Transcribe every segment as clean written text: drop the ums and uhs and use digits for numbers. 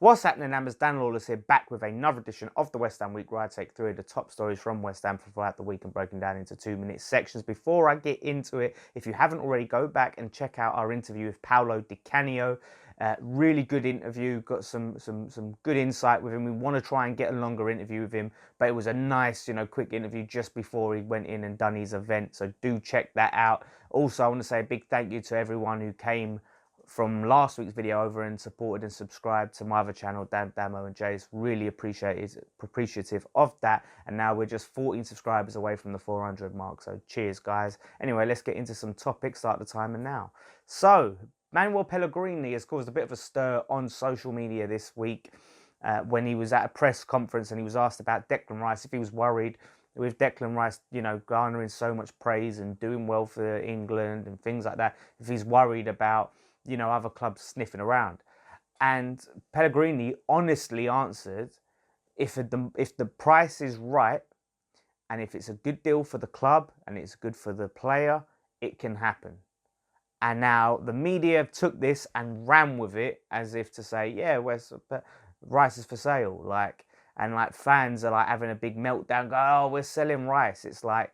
What's happening, Ambers? Dan Lawless here, back with another edition of the West Ham Week, where I take 3 of the top stories from West Ham throughout the week and broken down into 2-minute sections. Before I get into it, if you haven't already, go back and check out our interview with Paolo Di Canio. Really good interview, got some good insight with him. We want to try and get a longer interview with him, but it was a nice, quick interview just before he went in and done his event. So do check that out. Also, I want to say a big thank you to everyone who came from last week's video over and supported and subscribed to my other channel, Damo and Jace. Really appreciative of that. And now we're just 14 subscribers away from the 400 mark. So cheers, guys. Anyway, let's get into some topics. Start the timer now. So Manuel Pellegrini has caused a bit of a stir on social media this week when he was at a press conference and he was asked about Declan Rice, if he was worried with Declan Rice, garnering so much praise and doing well for England and things like that, if he's worried about other clubs sniffing around. And Pellegrini honestly answered, if the price is right and if it's a good deal for the club and it's good for the player, it can happen. And now the media took this and ran with it as if to say, yeah, Rice is for sale. And fans are having a big meltdown, go, oh, we're selling Rice. It's like,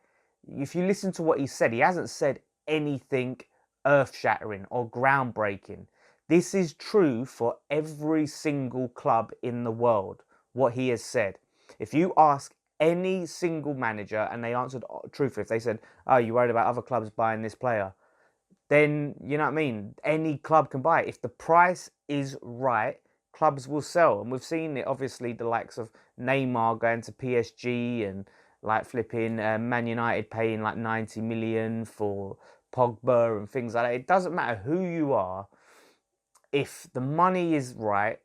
if you listen to what he said, he hasn't said anything earth-shattering or groundbreaking. This is true for every single club in the world, what he has said. If you ask any single manager and they answered truthfully, if they said, oh, you worried about other clubs buying this player, then, you know what I mean, any club can buy it. If the price is right, clubs will sell. And we've seen it, obviously, the likes of Neymar going to PSG and flipping Man United paying 90 million for Pogba and things like that. It doesn't matter who you are. If the money is right,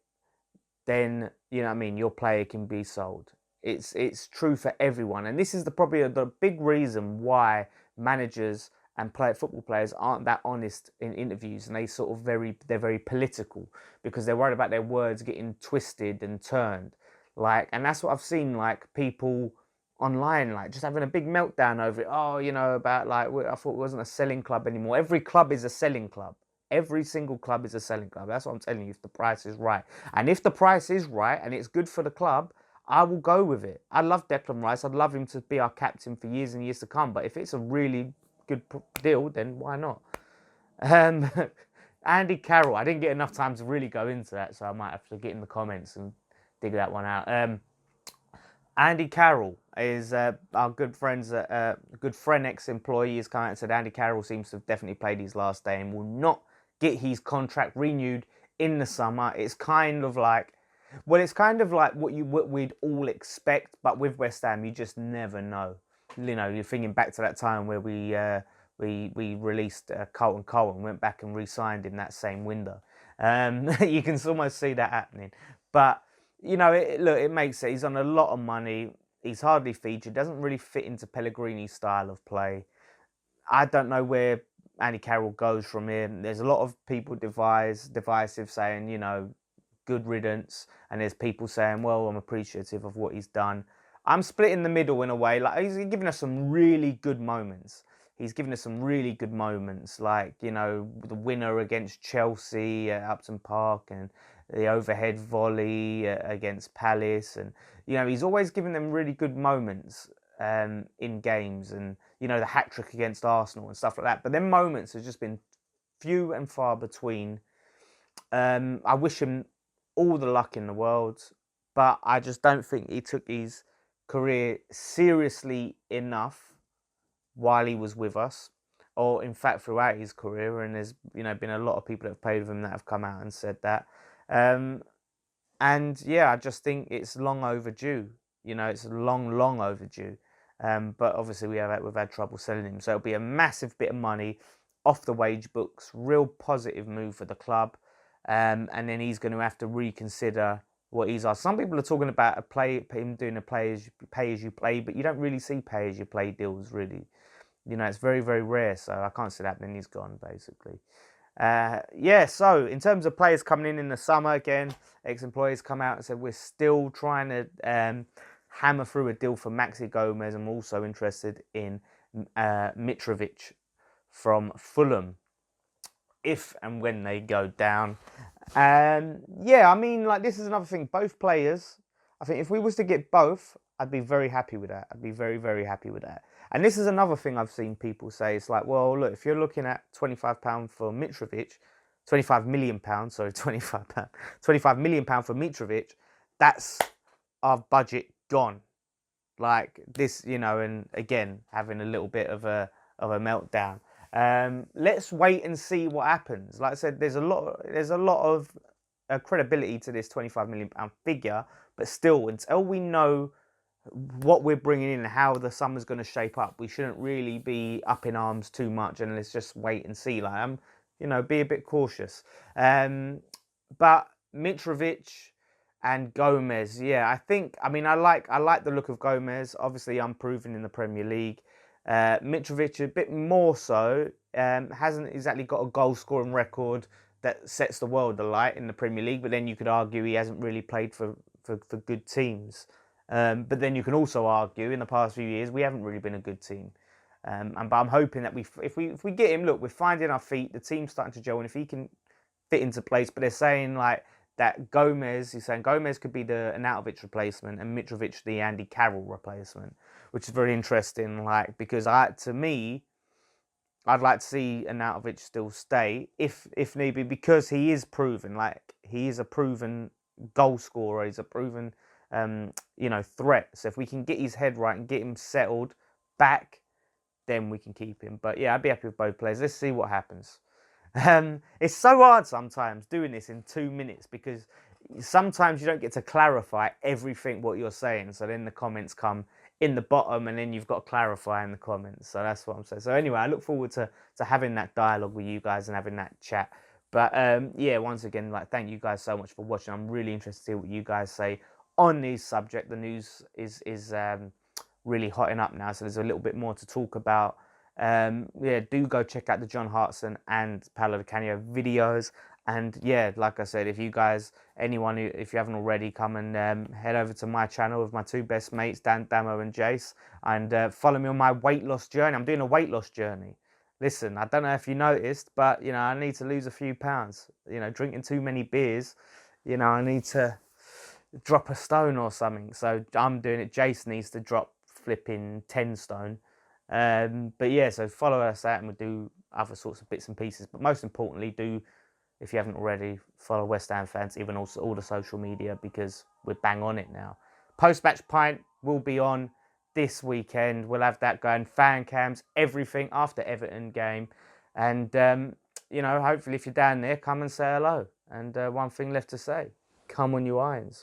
then, your player can be sold. It's true for everyone. And this is probably the big reason why managers and football players aren't that honest in interviews, and they're very political because they're worried about their words getting twisted and turned. And that's what I've seen, people online, just having a big meltdown over it. Oh, I thought it wasn't a selling club anymore. Every club is a selling club. Every single club is a selling club. That's what I'm telling you, if the price is right. And if the price is right and it's good for the club, I will go with it. I love Declan Rice. I'd love him to be our captain for years and years to come. But if it's a really good deal, then why not? Andy Carroll. I didn't get enough time to really go into that, so I might have to get in the comments and dig that one out. Andy Carroll is our good friend, ex-employee, has come out and said Andy Carroll seems to have definitely played his last day and will not get his contract renewed in the summer. It's kind of like what we'd all expect, but with West Ham, you just never know. You're thinking back to that time where we released Carlton Cole and went back and re-signed him that same window. You can almost see that happening, but. It makes sense. He's on a lot of money. He's hardly featured. Doesn't really fit into Pellegrini's style of play. I don't know where Andy Carroll goes from here. There's a lot of people divisive saying, good riddance. And there's people saying, well, I'm appreciative of what he's done. I'm split in the middle in a way. He's given us some really good moments. The winner against Chelsea at Upton Park and the overhead volley against Palace. And, he's always given them really good moments in games. And, the hat-trick against Arsenal and stuff like that. But them moments have just been few and far between. I wish him all the luck in the world. But I just don't think he took his career seriously enough while he was with us, or in fact throughout his career. And there's been a lot of people that have played with him that have come out and said that. And yeah, I just think it's long overdue. It's long overdue. But obviously we've had trouble selling him, so it'll be a massive bit of money off the wage books. Real positive move for the club. And then he's going to have to reconsider what he's asked. Some people are talking about him doing a pay as you play, but you don't really see pay as you play deals really. It's very, very rare, so I can't see that happening. He's gone, basically. So in terms of players coming in the summer, again, ex-employees come out and said we're still trying to hammer through a deal for Maxi Gomez. I'm also interested in Mitrovic from Fulham. If and when they go down. Yeah, I mean, like, this is another thing. Both players, I think if we was to get both, I'd be very happy with that. I'd be very, very happy with that. And this is another thing I've seen people say. It's like, well, look, if you're looking at £25 for Mitrovic, £25 million, sorry, £25, £25 million for Mitrovic, that's our budget gone. Like this, and again, having a little bit of a meltdown. Let's wait and see what happens. Like I said, there's a lot of credibility to this £25 million figure, but still, until we know what we're bringing in and how the summer's going to shape up, we shouldn't really be up in arms too much, and let's just wait and see. Like, be a bit cautious. But Mitrovic and Gomez, yeah, I like the look of Gomez. Obviously, unproven in the Premier League. Mitrovic a bit more so. Hasn't exactly got a goal scoring record that sets the world alight in the Premier League. But then you could argue he hasn't really played for good teams. But then you can also argue in the past few years we haven't really been a good team. But I'm hoping that if we get him, look, we're finding our feet. The team's starting to gel, and if he can fit into place. But they're saying like that he's saying Gomez could be the Arnautovic replacement and Mitrovic the Andy Carroll replacement, which is very interesting. Like, because to me, I'd like to see Arnautovic still stay if need be, because he is proven. Like, he is a proven goal scorer. He's a proven threat. So if we can get his head right and get him settled back, then we can keep him. But yeah, I'd be happy with both players. Let's see what happens. It's so hard sometimes doing this in 2 minutes, because sometimes you don't get to clarify everything what you're saying. So then the comments come in the bottom, and then you've got to clarify in the comments. So that's what I'm saying. So anyway, I look forward to having that dialogue with you guys and having that chat. But yeah, once again, like, thank you guys so much for watching. I'm really interested to hear what you guys say on this subject. The news is really hotting up now, so there's a little bit more to talk about. Yeah, do go check out the John Hartson and Paolo Di Canio videos. And yeah, like I said, if you guys, if you haven't already, come and head over to my channel with my two best mates, Dan, Damo and Jace, and follow me on my weight loss journey. I'm doing a weight loss journey. Listen, I don't know if you noticed, but, I need to lose a few pounds. Drinking too many beers, I need to drop a stone or something. So I'm doing it. Jace needs to drop flipping 10 stone. But yeah, so follow us out, and we'll do other sorts of bits and pieces. But most importantly, if you haven't already, follow West Ham Fans, even also all the social media, because we're bang on it now. Post-match pint will be on this weekend. We'll have that going. Fan cams, everything after Everton game. And, hopefully if you're down there, come and say hello. And one thing left to say, come on you irons.